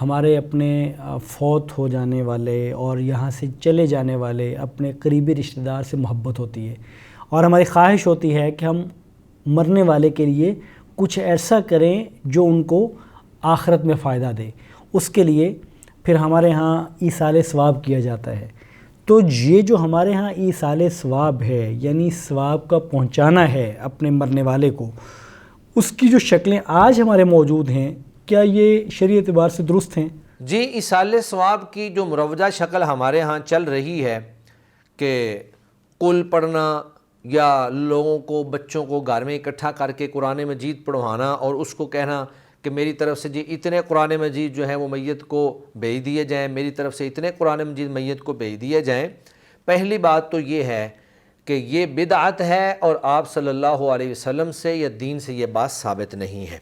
ہمارے اپنے فوت ہو جانے والے اور یہاں سے چلے جانے والے اپنے قریبی رشتہ دار سے محبت ہوتی ہے، اور ہماری خواہش ہوتی ہے کہ ہم مرنے والے کے لیے کچھ ایسا کریں جو ان کو آخرت میں فائدہ دے۔ اس کے لیے پھر ہمارے ہاں ایصال ثواب کیا جاتا ہے۔ تو یہ جو ہمارے ہاں ایصال ثواب ہے، یعنی ثواب کا پہنچانا ہے اپنے مرنے والے کو، اس کی جو شکلیں آج ہمارے موجود ہیں، کیا یہ شرعی اعتبار سے درست ہیں؟ جی، ایصال ثواب کی جو مروجہ شکل ہمارے ہاں چل رہی ہے کہ قل پڑھنا یا لوگوں کو، بچوں کو گھر میں اکٹھا کر کے قرآن مجید پڑھوانا اور اس کو کہنا کہ میری طرف سے جی اتنے قرآن مجید جو ہیں وہ میت کو بھیج دیے جائیں، میری طرف سے اتنے قرآن مجید میت کو بھیج دیے جائیں۔ پہلی بات تو یہ ہے کہ یہ بدعت ہے، اور آپ صلی اللہ علیہ وسلم سے یا دین سے یہ بات ثابت نہیں ہے،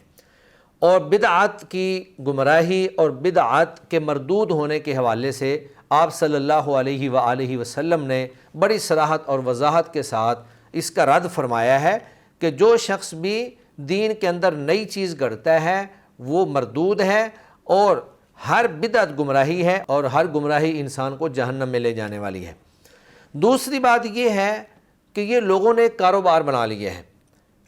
اور بدعت کی گمراہی اور بدعت کے مردود ہونے کے حوالے سے آپ صلی اللہ علیہ وآلہ وسلم نے بڑی صراحت اور وضاحت کے ساتھ اس کا رد فرمایا ہے کہ جو شخص بھی دین کے اندر نئی چیز گھڑتا ہے وہ مردود ہے، اور ہر بدعت گمراہی ہے، اور ہر گمراہی انسان کو جہنم میں لے جانے والی ہے۔ دوسری بات یہ ہے کہ یہ لوگوں نے ایک کاروبار بنا لیا ہے،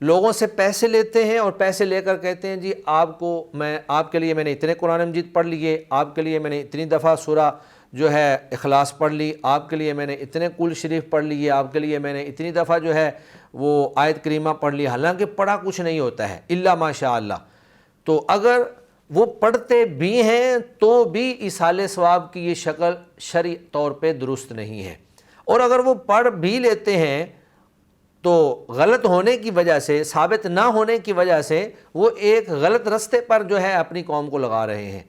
لوگوں سے پیسے لیتے ہیں اور پیسے لے کر کہتے ہیں جی آپ کے لیے میں نے اتنے قرآن مجید پڑھ لیے، آپ کے لیے میں نے اتنی دفعہ سورہ جو ہے اخلاص پڑھ لی، آپ کے لیے میں نے اتنے کل شریف پڑھ لیے، آپ کے لیے میں نے اتنی دفعہ جو ہے وہ آیت کریمہ پڑھ لی، حالانکہ پڑھا کچھ نہیں ہوتا ہے الا ماشاء اللہ۔ تو اگر وہ پڑھتے بھی ہیں تو بھی ایصال ثواب کی یہ شکل شرعی طور پہ درست نہیں ہے، اور اگر وہ پڑھ بھی لیتے ہیں تو غلط ہونے کی وجہ سے، ثابت نہ ہونے کی وجہ سے وہ ایک غلط رستے پر جو ہے اپنی قوم کو لگا رہے ہیں۔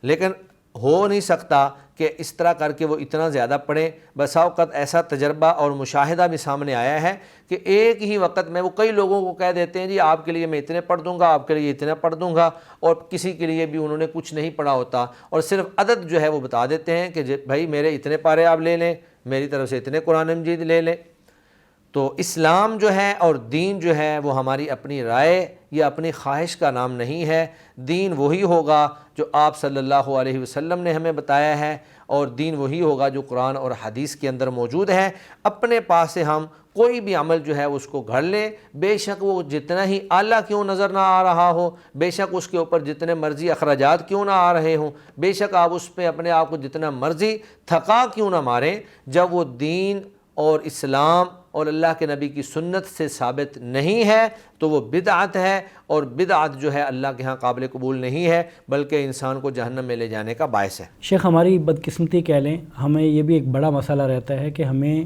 لیکن ہو نہیں سکتا کہ اس طرح کر کے وہ اتنا زیادہ پڑھیں۔ بسا اوقات ایسا تجربہ اور مشاہدہ بھی سامنے آیا ہے کہ ایک ہی وقت میں وہ کئی لوگوں کو کہہ دیتے ہیں جی آپ کے لیے میں اتنے پڑھ دوں گا، آپ کے لیے اتنا پڑھ دوں گا، اور کسی کے لیے بھی انہوں نے کچھ نہیں پڑھا ہوتا، اور صرف عدد جو ہے وہ بتا دیتے ہیں کہ بھائی میرے اتنے پارے آپ لے لیں، میری طرف سے اتنے قرآن مجید لے لیں۔ تو اسلام جو ہے اور دین جو ہے وہ ہماری اپنی رائے یا اپنی خواہش کا نام نہیں ہے۔ دین وہی ہوگا جو آپ صلی اللہ علیہ وسلم نے ہمیں بتایا ہے، اور دین وہی ہوگا جو قرآن اور حدیث کے اندر موجود ہے۔ اپنے پاس سے ہم کوئی بھی عمل جو ہے اس کو گھڑ لیں، بے شک وہ جتنا ہی اعلیٰ کیوں نظر نہ آ رہا ہو، بے شک اس کے اوپر جتنے مرضی اخراجات کیوں نہ آ رہے ہوں، بے شک آپ اس پہ اپنے آپ کو جتنا مرضی تھکا کیوں نہ ماریں، جب وہ دین اور اسلام اور اللہ کے نبی کی سنت سے ثابت نہیں ہے تو وہ بدعت ہے، اور بدعت جو ہے اللہ کے ہاں قابل قبول نہیں ہے، بلکہ انسان کو جہنم میں لے جانے کا باعث ہے۔ شیخ، ہماری بدقسمتی کہہ لیں، ہمیں یہ بھی ایک بڑا مسئلہ رہتا ہے کہ ہمیں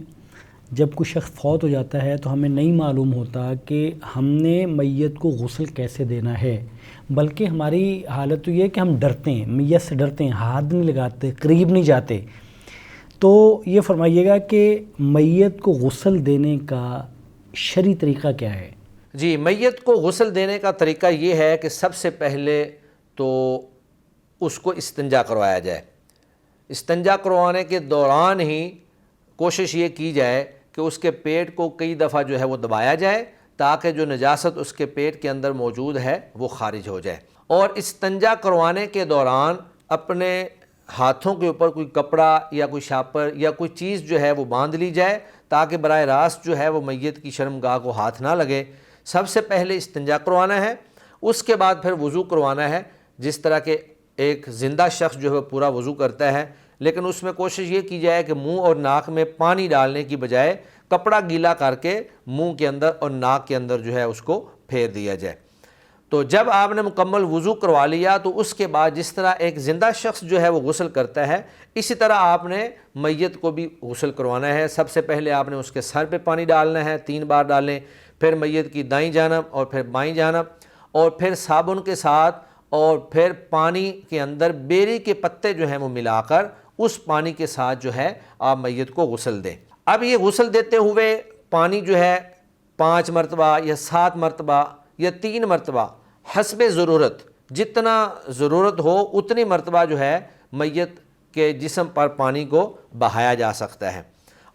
جب کوئی شخص فوت ہو جاتا ہے تو ہمیں نہیں معلوم ہوتا کہ ہم نے میت کو غسل کیسے دینا ہے، بلکہ ہماری حالت تو یہ ہے کہ ہم ڈرتے ہیں، میت سے ڈرتے ہیں، ہاتھ نہیں لگاتے، قریب نہیں جاتے۔ تو یہ فرمائیے گا کہ میت کو غسل دینے کا شرعی طریقہ کیا ہے؟ جی، میت کو غسل دینے کا طریقہ یہ ہے کہ سب سے پہلے تو اس کو استنجا کروایا جائے۔ استنجا کروانے کے دوران ہی کوشش یہ کی جائے کہ اس کے پیٹ کو کئی دفعہ جو ہے وہ دبایا جائے، تاکہ جو نجاست اس کے پیٹ کے اندر موجود ہے وہ خارج ہو جائے۔ اور استنجا کروانے کے دوران اپنے ہاتھوں کے اوپر کوئی کپڑا یا کوئی شاپر یا کوئی چیز جو ہے وہ باندھ لی جائے، تاکہ براہ راست جو ہے وہ میت کی شرمگاہ کو ہاتھ نہ لگے۔ سب سے پہلے استنجا کروانا ہے، اس کے بعد پھر وضو کروانا ہے، جس طرح کہ ایک زندہ شخص جو ہے پورا وضو کرتا ہے، لیکن اس میں کوشش یہ کی جائے کہ منہ اور ناک میں پانی ڈالنے کی بجائے کپڑا گیلا کر کے منہ کے اندر اور ناک کے اندر جو ہے اس کو پھیر دیا جائے۔ تو جب آپ نے مکمل وضو کروا لیا تو اس کے بعد جس طرح ایک زندہ شخص جو ہے وہ غسل کرتا ہے، اسی طرح آپ نے میت کو بھی غسل کروانا ہے۔ سب سے پہلے آپ نے اس کے سر پہ پانی ڈالنا ہے، 3 بار ڈالیں، پھر میت کی دائیں جانب اور پھر بائیں جانب، اور پھر صابن کے ساتھ، اور پھر پانی کے اندر بیری کے پتے جو ہیں وہ ملا کر اس پانی کے ساتھ جو ہے آپ میت کو غسل دیں۔ اب یہ غسل دیتے ہوئے پانی جو ہے 5 مرتبہ یا 7 مرتبہ یا 3 مرتبہ حسب ضرورت، جتنا ضرورت ہو اتنی مرتبہ جو ہے میت کے جسم پر پانی کو بہایا جا سکتا ہے۔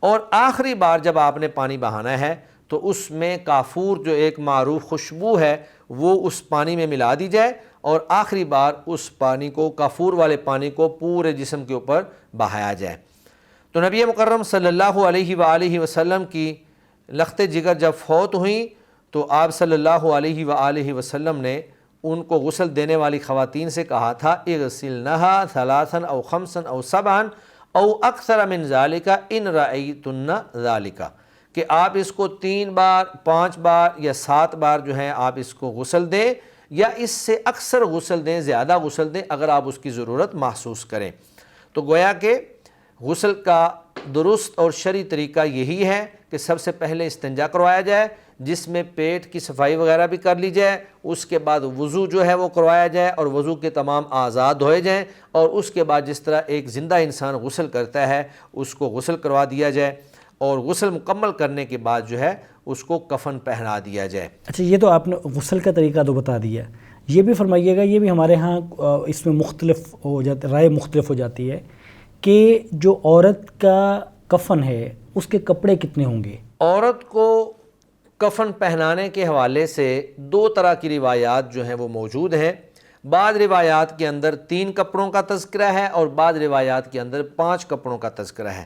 اور آخری بار جب آپ نے پانی بہانا ہے تو اس میں کافور جو ایک معروف خوشبو ہے وہ اس پانی میں ملا دی جائے، اور آخری بار اس پانی کو، کافور والے پانی کو پورے جسم کے اوپر بہایا جائے۔ تو نبی مکرم صلی اللہ علیہ وآلہ وسلم کی لخت جگر جب فوت ہوئیں تو آپ صلی اللہ علیہ وآلہ وسلم نے ان کو غسل دینے والی خواتین سے کہا تھا اغسلنہا ثلاثا او خمسا او سبعا او اکثر من ذالک ان رأیتن ذالک، کہ آپ اس کو 3 بار 5 بار یا 7 بار جو ہے آپ اس کو غسل دیں، یا اس سے اکثر غسل دیں، زیادہ غسل دیں اگر آپ اس کی ضرورت محسوس کریں۔ تو گویا کہ غسل کا درست اور شرعی طریقہ یہی ہے کہ سب سے پہلے استنجا کروایا جائے، جس میں پیٹ کی صفائی وغیرہ بھی کر لی جائے، اس کے بعد وضو جو ہے وہ کروایا جائے اور وضو کے تمام اعضاء دھوئے جائیں، اور اس کے بعد جس طرح ایک زندہ انسان غسل کرتا ہے اس کو غسل کروا دیا جائے، اور غسل مکمل کرنے کے بعد جو ہے اس کو کفن پہنا دیا جائے۔ اچھا، یہ تو آپ نے غسل کا طریقہ تو بتا دیا، یہ بھی فرمائیے گا، یہ بھی ہمارے ہاں اس میں مختلف ہو جاتا، رائے مختلف ہو جاتی ہے کہ جو عورت کا کفن ہے اس کے کپڑے کتنے ہوں گے؟ عورت کو کفن پہنانے کے حوالے سے 2 طرح کی روایات جو ہیں وہ موجود ہیں۔ بعض روایات کے اندر 3 کپڑوں کا تذکرہ ہے اور بعض روایات کے اندر 5 کپڑوں کا تذکرہ ہے،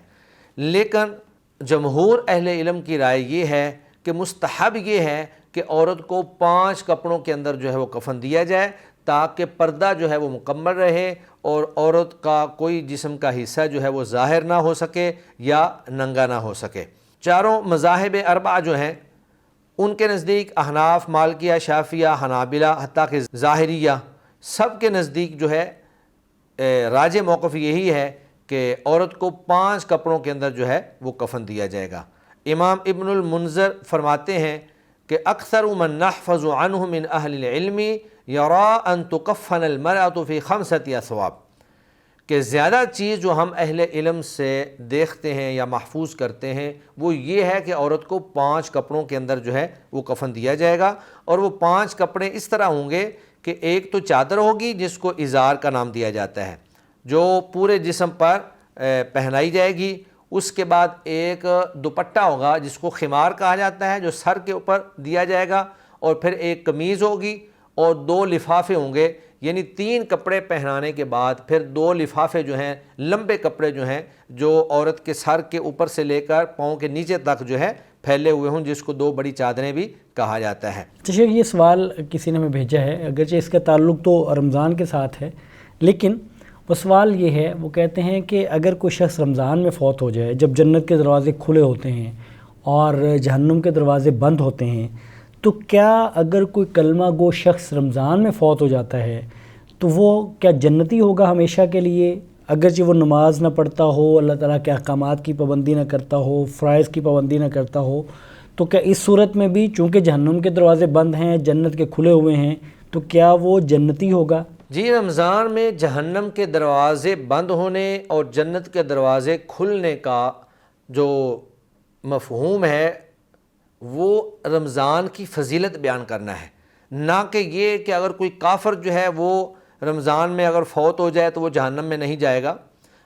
لیکن جمہور اہل علم کی رائے یہ ہے کہ مستحب یہ ہے کہ عورت کو 5 کپڑوں کے اندر جو ہے وہ کفن دیا جائے، تاکہ پردہ جو ہے وہ مکمل رہے اور عورت کا کوئی جسم کا حصہ جو ہے وہ ظاہر نہ ہو سکے یا ننگا نہ ہو سکے۔ چاروں مذاہب اربعہ جو ہیں ان کے نزدیک، احناف، مالکیہ، شافعیہ، حنابلہ، حتیٰ کہ ظاہریہ، سب کے نزدیک جو ہے راجح موقف یہی ہے کہ عورت کو 5 کپڑوں کے اندر جو ہے وہ کفن دیا جائے گا۔ امام ابن المنذر فرماتے ہیں کہ اکثر من نحفظ عنہ من اہل العلم یرا ان تکفن المرأة فی 5 اثواب، کہ زیادہ چیز جو ہم اہل علم سے دیکھتے ہیں یا محفوظ کرتے ہیں وہ یہ ہے کہ عورت کو 5 کپڑوں کے اندر جو ہے وہ کفن دیا جائے گا، اور وہ 5 کپڑے اس طرح ہوں گے کہ ایک تو چادر ہوگی جس کو ازار کا نام دیا جاتا ہے، جو پورے جسم پر پہنائی جائے گی، اس کے بعد ایک دوپٹہ ہوگا جس کو خمار کہا جاتا ہے جو سر کے اوپر دیا جائے گا، اور پھر ایک قمیض ہوگی اور 2 لفافے ہوں گے، یعنی 3 کپڑے پہنانے کے بعد پھر 2 لفافے جو ہیں، لمبے کپڑے جو ہیں جو عورت کے سر کے اوپر سے لے کر پاؤں کے نیچے تک جو ہے پھیلے ہوئے ہوں، جس کو 2 بڑی چادریں بھی کہا جاتا ہے۔ شیخ، یہ سوال کسی نے ہمیں بھیجا ہے، اگرچہ اس کا تعلق تو رمضان کے ساتھ ہے، لیکن وہ سوال یہ ہے، وہ کہتے ہیں کہ اگر کوئی شخص رمضان میں فوت ہو جائے، جب جنت کے دروازے کھلے ہوتے ہیں اور جہنم کے دروازے بند ہوتے ہیں، تو کیا اگر کوئی کلمہ گو شخص رمضان میں فوت ہو جاتا ہے تو وہ کیا جنتی ہوگا ہمیشہ کے لیے، اگرچہ وہ نماز نہ پڑھتا ہو، اللہ تعالیٰ کے احکامات کی پابندی نہ کرتا ہو، فرائض کی پابندی نہ کرتا ہو؟ تو کیا اس صورت میں بھی چونکہ جہنم کے دروازے بند ہیں، جنت کے کھلے ہوئے ہیں، تو کیا وہ جنتی ہوگا؟ جی، رمضان میں جہنم کے دروازے بند ہونے اور جنت کے دروازے کھلنے کا جو مفہوم ہے وہ رمضان کی فضیلت بیان کرنا ہے، نہ کہ یہ کہ اگر کوئی کافر جو ہے وہ رمضان میں اگر فوت ہو جائے تو وہ جہنم میں نہیں جائے گا۔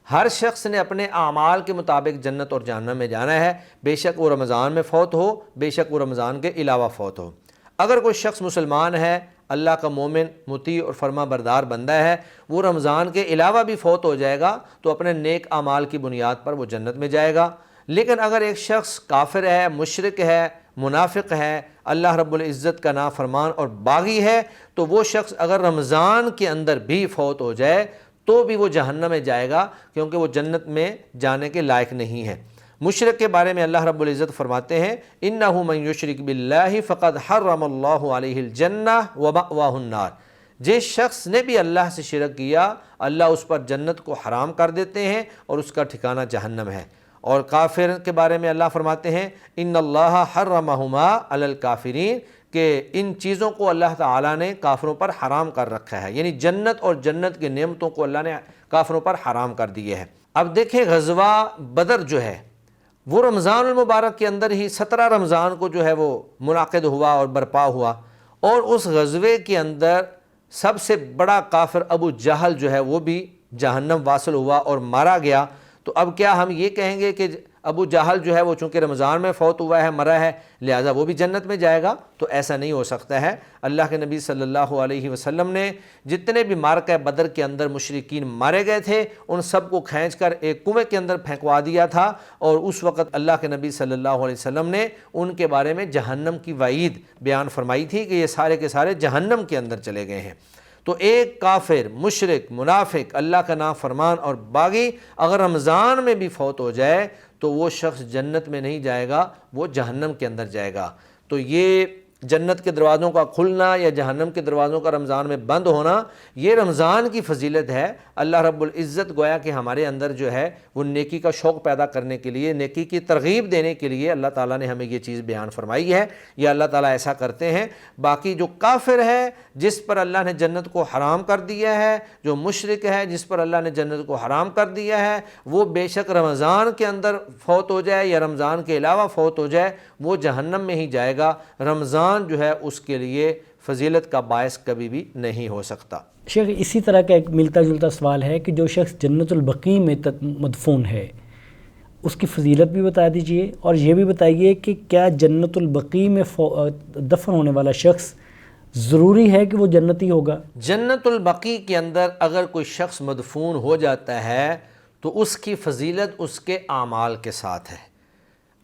ہر شخص نے اپنے اعمال کے مطابق جنت اور جہنم میں جانا ہے، بے شک وہ رمضان میں فوت ہو، بے شک وہ رمضان کے علاوہ فوت ہو۔ اگر کوئی شخص مسلمان ہے، اللہ کا مومن، مطیع اور فرما بردار بندہ ہے، وہ رمضان کے علاوہ بھی فوت ہو جائے گا تو اپنے نیک اعمال کی بنیاد پر وہ جنت میں جائے گا۔ لیکن اگر ایک شخص کافر ہے، مشرک ہے، منافق ہے، اللہ رب العزت کا نافرمان اور باغی ہے، تو وہ شخص اگر رمضان کے اندر بھی فوت ہو جائے تو بھی وہ جہنم میں جائے گا، کیونکہ وہ جنت میں جانے کے لائق نہیں ہے۔ مشرک کے بارے میں اللہ رب العزت فرماتے ہیں اِنَّهُ مَن يُشْرِكْ بِاللَّهِ فَقَدْ حَرَّمَ اللَّهُ عَلَيْهِ الْجَنَّةَ وَمَأْوَاهُ النَّارُ، جس شخص نے بھی اللہ سے شرک کیا اللہ اس پر جنت کو حرام کر دیتے ہیں اور اس کا ٹھکانہ جہنم ہے۔ اور کافر کے بارے میں اللہ فرماتے ہیں اِنَّ اللَّهَ حَرَّمَهُمَا عَلَى الْكَافِرِينَ، کہ ان چیزوں کو اللہ تعالیٰ نے کافروں پر حرام کر رکھا ہے، یعنی جنت اور جنت کی نعمتوں کو اللہ نے کافروں پر حرام کر دیے ہیں۔ اب دیکھیں غزوہ بدر جو ہے وہ رمضان المبارک کے اندر ہی 17 رمضان کو جو ہے وہ منعقد ہوا اور برپا ہوا، اور اس غزوے کے اندر سب سے بڑا کافر ابو جہل جو ہے وہ بھی جہنم واصل ہوا اور مارا گیا۔ تو اب کیا ہم یہ کہیں گے کہ ابو جہل جو ہے وہ چونکہ رمضان میں فوت ہوا ہے، مرا ہے، لہٰذا وہ بھی جنت میں جائے گا، تو ایسا نہیں ہو سکتا ہے۔ اللہ کے نبی صلی اللہ علیہ وسلم نے جتنے بھی معرکہ بدر کے اندر مشرکین مارے گئے تھے ان سب کو کھینچ کر ایک کنویں کے اندر پھینکوا دیا تھا، اور اس وقت اللہ کے نبی صلی اللہ علیہ وسلم نے ان کے بارے میں جہنم کی وعید بیان فرمائی تھی کہ یہ سارے کے سارے جہنم کے اندر چلے گئے ہیں۔ تو ایک کافر، مشرک، منافق، اللہ کا نافرمان اور باغی اگر رمضان میں بھی فوت ہو جائے تو وہ شخص جنت میں نہیں جائے گا، وہ جہنم کے اندر جائے گا۔ تو یہ جنت کے دروازوں کا کھلنا یا جہنم کے دروازوں کا رمضان میں بند ہونا، یہ رمضان کی فضیلت ہے۔ اللہ رب العزت گویا کہ ہمارے اندر جو ہے وہ نیکی کا شوق پیدا کرنے کے لیے، نیکی کی ترغیب دینے کے لیے اللہ تعالیٰ نے ہمیں یہ چیز بیان فرمائی ہے، یا اللہ تعالیٰ ایسا کرتے ہیں۔ باقی جو کافر ہے جس پر اللہ نے جنت کو حرام کر دیا ہے، جو مشرک ہے جس پر اللہ نے جنت کو حرام کر دیا ہے، وہ بے شک رمضان کے اندر فوت ہو جائے یا رمضان کے علاوہ فوت ہو جائے، وہ جہنم میں ہی جائے گا۔ رمضان جو ہے اس کے لیے فضیلت کا باعث کبھی بھی نہیں ہو سکتا۔ شیخ اسی طرح کا ایک ملتا جلتا سوال ہے کہ جو شخص جنت البقیع میں مدفون ہے اس کی فضیلت بھی بتا دیجئے، اور یہ بھی بتائیے کہ کیا جنت البقیع میں دفن ہونے والا شخص ضروری ہے کہ وہ جنتی ہوگا؟ جنت البقیع کے اندر اگر کوئی شخص مدفون ہو جاتا ہے تو اس کی فضیلت اس کے اعمال کے ساتھ ہے۔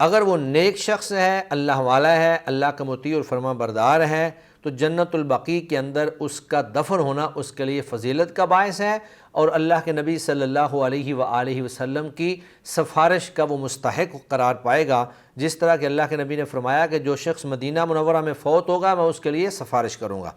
اگر وہ نیک شخص ہے، اللہ والا ہے، اللہ کا مطیع اور فرما بردار ہے، تو جنت البقیع کے اندر اس کا دفن ہونا اس کے لیے فضیلت کا باعث ہے، اور اللہ کے نبی صلی اللہ علیہ وآلہ وسلم کی سفارش کا وہ مستحق قرار پائے گا، جس طرح کہ اللہ کے نبی نے فرمایا کہ جو شخص مدینہ منورہ میں فوت ہوگا میں اس کے لیے سفارش کروں گا۔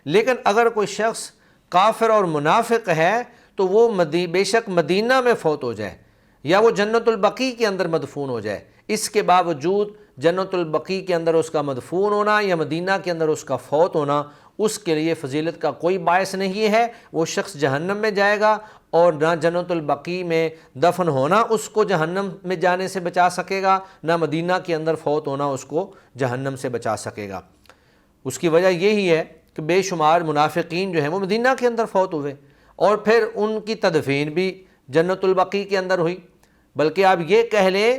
لیکن اگر کوئی شخص کافر اور منافق ہے تو وہ بے شک مدینہ میں فوت ہو جائے یا وہ جنت البقیع کے اندر مدفون ہو جائے، اس کے باوجود جنت البقیع کے اندر اس کا مدفون ہونا یا مدینہ کے اندر اس کا فوت ہونا اس کے لیے فضیلت کا کوئی باعث نہیں ہے۔ وہ شخص جہنم میں جائے گا، اور نہ جنت البقیع میں دفن ہونا اس کو جہنم میں جانے سے بچا سکے گا، نہ مدینہ کے اندر فوت ہونا اس کو جہنم سے بچا سکے گا۔ اس کی وجہ یہی ہے کہ بے شمار منافقین جو ہیں وہ مدینہ کے اندر فوت ہوئے، اور پھر ان کی تدفین بھی جنت البقیع کے اندر ہوئی۔ بلکہ آپ یہ کہہ لیں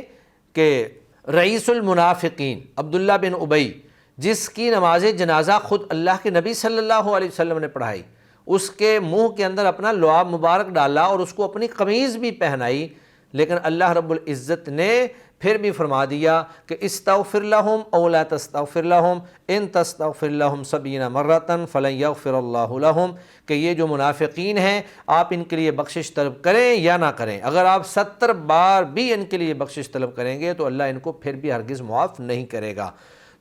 کہ رئیس المنافقین عبداللہ بن ابی، جس کی نماز جنازہ خود اللہ کے نبی صلی اللہ علیہ وسلم نے پڑھائی، اس کے منہ کے اندر اپنا لعاب مبارک ڈالا اور اس کو اپنی قمیض بھی پہنائی، لیکن اللہ رب العزت نے پھر بھی فرما دیا کہ استغفر لہم او لا تستغفر لہم ان تستغفر لہم 70 مرۃ فلن یغفر اللہ لہم، کہ یہ جو منافقین ہیں آپ ان کے لیے بخشش طلب کریں یا نہ کریں، اگر آپ 70 بار بھی ان کے لیے بخشش طلب کریں گے تو اللہ ان کو پھر بھی ہرگز معاف نہیں کرے گا۔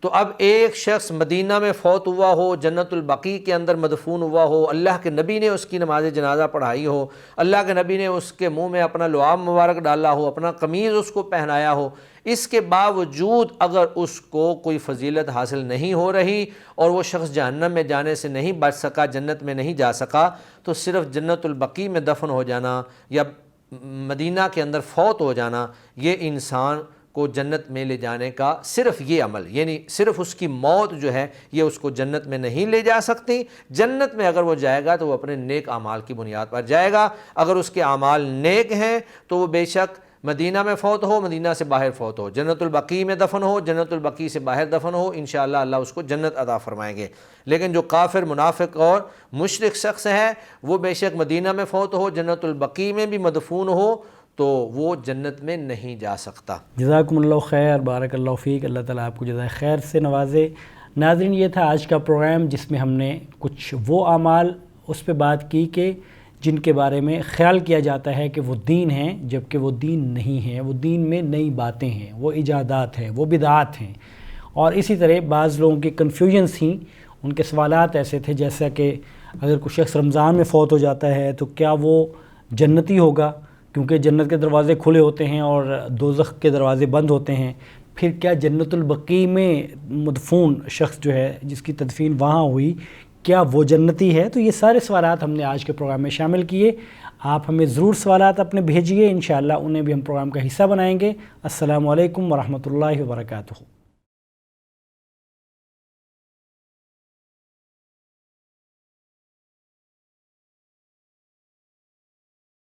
تو اب ایک شخص مدینہ میں فوت ہوا ہو، جنت البقیع کے اندر مدفون ہوا ہو، اللہ کے نبی نے اس کی نماز جنازہ پڑھائی ہو، اللہ کے نبی نے اس کے منہ میں اپنا لعاب مبارک ڈالا ہو، اپنا قمیض اس کو پہنایا ہو، اس کے باوجود اگر اس کو کوئی فضیلت حاصل نہیں ہو رہی اور وہ شخص جہنم میں جانے سے نہیں بچ سکا، جنت میں نہیں جا سکا، تو صرف جنت البقیع میں دفن ہو جانا یا مدینہ کے اندر فوت ہو جانا، یہ انسان کو جنت میں لے جانے کا صرف یہ عمل، یعنی صرف اس کی موت جو ہے یہ اس کو جنت میں نہیں لے جا سکتی۔ جنت میں اگر وہ جائے گا تو وہ اپنے نیک اعمال کی بنیاد پر جائے گا۔ اگر اس کے اعمال نیک ہیں تو وہ بے شک مدینہ میں فوت ہو، مدینہ سے باہر فوت ہو، جنت البقیع میں دفن ہو، جنت البقیع سے باہر دفن ہو، انشاءاللہ اللہ اس کو جنت عطا فرمائیں گے۔ لیکن جو کافر، منافق اور مشرک شخص ہے وہ بے شک مدینہ میں فوت ہو، جنت البقیع میں بھی مدفون ہو، تو وہ جنت میں نہیں جا سکتا۔ جزاکم اللہ خیر، بارک اللہ فیک، اللہ تعالیٰ آپ کو جزائے خیر سے نوازے۔ ناظرین، یہ تھا آج کا پروگرام جس میں ہم نے کچھ وہ اعمال اس پہ بات کی کہ جن کے بارے میں خیال کیا جاتا ہے کہ وہ دین ہیں، جبکہ وہ دین نہیں ہیں، وہ دین میں نئی باتیں ہیں، وہ ایجادات ہیں، وہ بدعات ہیں۔ اور اسی طرح بعض لوگوں کی کنفیوژنس تھیں، ان کے سوالات ایسے تھے جیسا کہ اگر کوئی شخص رمضان میں فوت ہو جاتا ہے تو کیا وہ جنتی ہوگا، کیونکہ جنت کے دروازے کھلے ہوتے ہیں اور دوزخ کے دروازے بند ہوتے ہیں، پھر کیا جنت البقیع میں مدفون شخص جو ہے جس کی تدفین وہاں ہوئی کیا وہ جنتی ہے؟ تو یہ سارے سوالات ہم نے آج کے پروگرام میں شامل کیے۔ آپ ہمیں ضرور سوالات اپنے بھیجیے، انشاءاللہ انہیں بھی ہم پروگرام کا حصہ بنائیں گے۔ السلام علیکم ورحمۃ اللہ وبرکاتہ۔